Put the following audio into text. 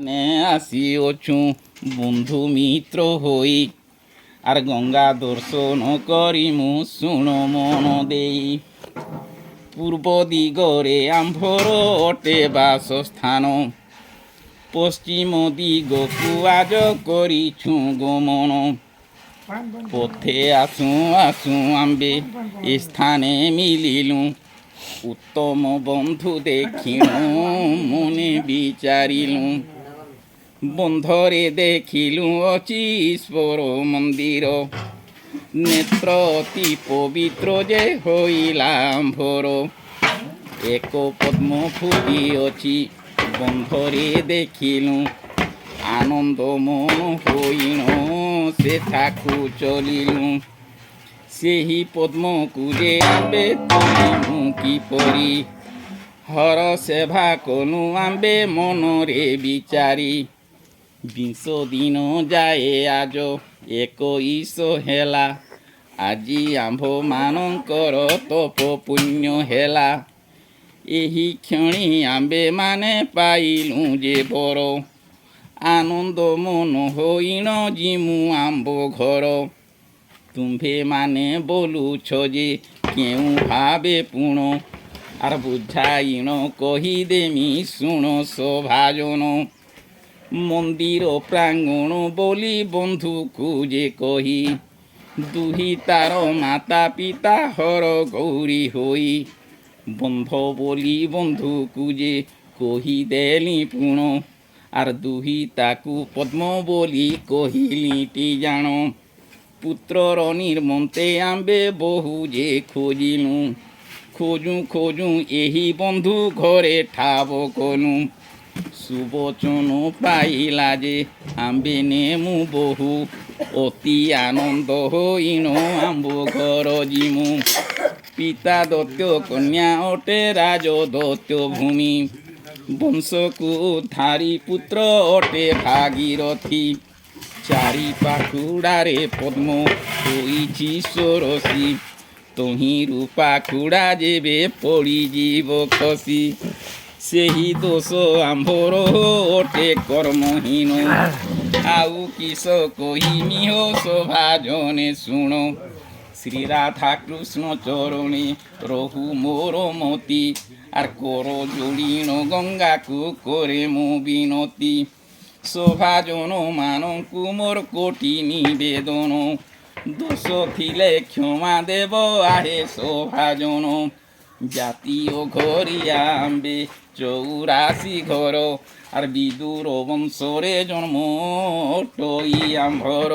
নে আসিଅছু বন্ধু মিত্র হই আর গঙ্গা দর্শন করিমু শুণ মন দেই। পূর্ব দিগরে আম্ভর অটে বাসস্থান, পশ্চিম দিগকু আজ করিছু গমন। পথে আসু আসু আম্বে স্থানে মিলিলু, উত্তম বন্ধু দেখিলু মনে বিচারিলু। বন্ধরে দেখিলু অচি ঈশ্বর মন্দির, নেত্র অতি পবিত্র যে হইলাম্ভর। এক পদ্ম ফুটিଅଛି বন্ধরে দেখিলু, আনন্দ মন হইন সেঠাকু চলিলু। ସେହି ପଦ୍ମକୁ ଯେ ଆମ୍ବେ ତୁଳିମୁ କିପରି, ହର ସେବା କଲୁ ଆମ୍ବେ ମନରେ ବିଚାରି। ବିଂଶ ଦିନ ଯାଏ ଆଜ 21 ହେଲା, ଆଜି ଆମ୍ଭମାନଙ୍କର ତପ ପୁଣ୍ୟ ହେଲା। ଏହି କ୍ଷଣି ଆମ୍ଭେମାନେ ପାଇଲୁ ଯେ ବର, ଆନନ୍ଦ ମନ ହୋଇନ ଯିମୁ ଆମ୍ବ ଘର। ତୁମ୍ଭେମାନେ ବୋଲୁଛ ଯେ କେଉଁ ଭାବେ ପୁଣ, ଆର୍ ବୁଝାଇନ କହିଦେମି ଶୁଣ ସଭାଜନ। ମନ୍ଦିର ପ୍ରାଙ୍ଗଣ ବୋଲି ବନ୍ଧୁକୁ ଯେ କହି, ଦୁହି ତାର ମାତା ପିତା ହର ଗୌରୀ ହୋଇ। ବନ୍ଧ ବୋଲି ବନ୍ଧୁକୁ ଯେ କହିଦେଲି ପୁଣ, ଆର୍ ଦୁହି ତାକୁ ପଦ୍ମ ବୋଲି କହିଲିଟି ଜାଣ। ପୁତ୍ରର ନିମନ୍ତେ ଆମ୍ଭେ ବହୁ ଯେ ଖୋଜିଲୁ, ଖୋଜୁ ଖୋଜୁ ଏହି ବନ୍ଧୁ ଘରେ ଠାବ କଲୁ। ସୁବଚନ ପାଇଲା ଯେ ଆମ୍ଭେ ନେମୁ ବହୁ, ଅତି ଆନନ୍ଦ ହୋଇନ ଆମ୍ଭ ଘର ଯିମୁ। ପିତା ଦତ୍ତ କନ୍ୟା ଅଟେ ରାଜଦତ୍ତ ଭୂମି, ବଂଶକୁ ଧାରି ପୁତ୍ର ଅଟେ ଭାଗୀରଥୀ। ଚାରି ପାଖୁଡ଼ାରେ ପଦ୍ମ ହୋଇଛି ଷୋଡ଼ଶୀ, ତହିଁରୁ ପାଖୁଡ଼ା ଯେବେ ପଡ଼ିଯିବ ଖସି। ସେହି ଦୋଷ ଆମ୍ଭର ଅଟେ କର୍ମହୀନ, ଆଉ କିସ କହିମି ହୋ ସଭାଜନେ ଶୁଣ। ଶ୍ରୀ ରାଧା କୃଷ୍ଣ ଚରଣେ ରହୁ ମୋର ମତି, ଆର୍ କର ଯୋଡ଼ିଣ ଗଙ୍ଗାକୁ କରେ ମୁଁ ବିନତି। ସଭାଜନ ମାନଙ୍କୁ ମୋର କୋଟି ନିବେଦନ, ଦୋଷ ଥିଲେ କ୍ଷମା ଦେବ ଆହେ ସଭାଜନ। ଜାତୀୟ ଘରିଆ ଆମ୍ବେ 84 ଘର, ଆର୍ ବିଦୁର ବଂଶରେ ଜନ୍ମ ଅଟଇ ଆମ୍ଭର।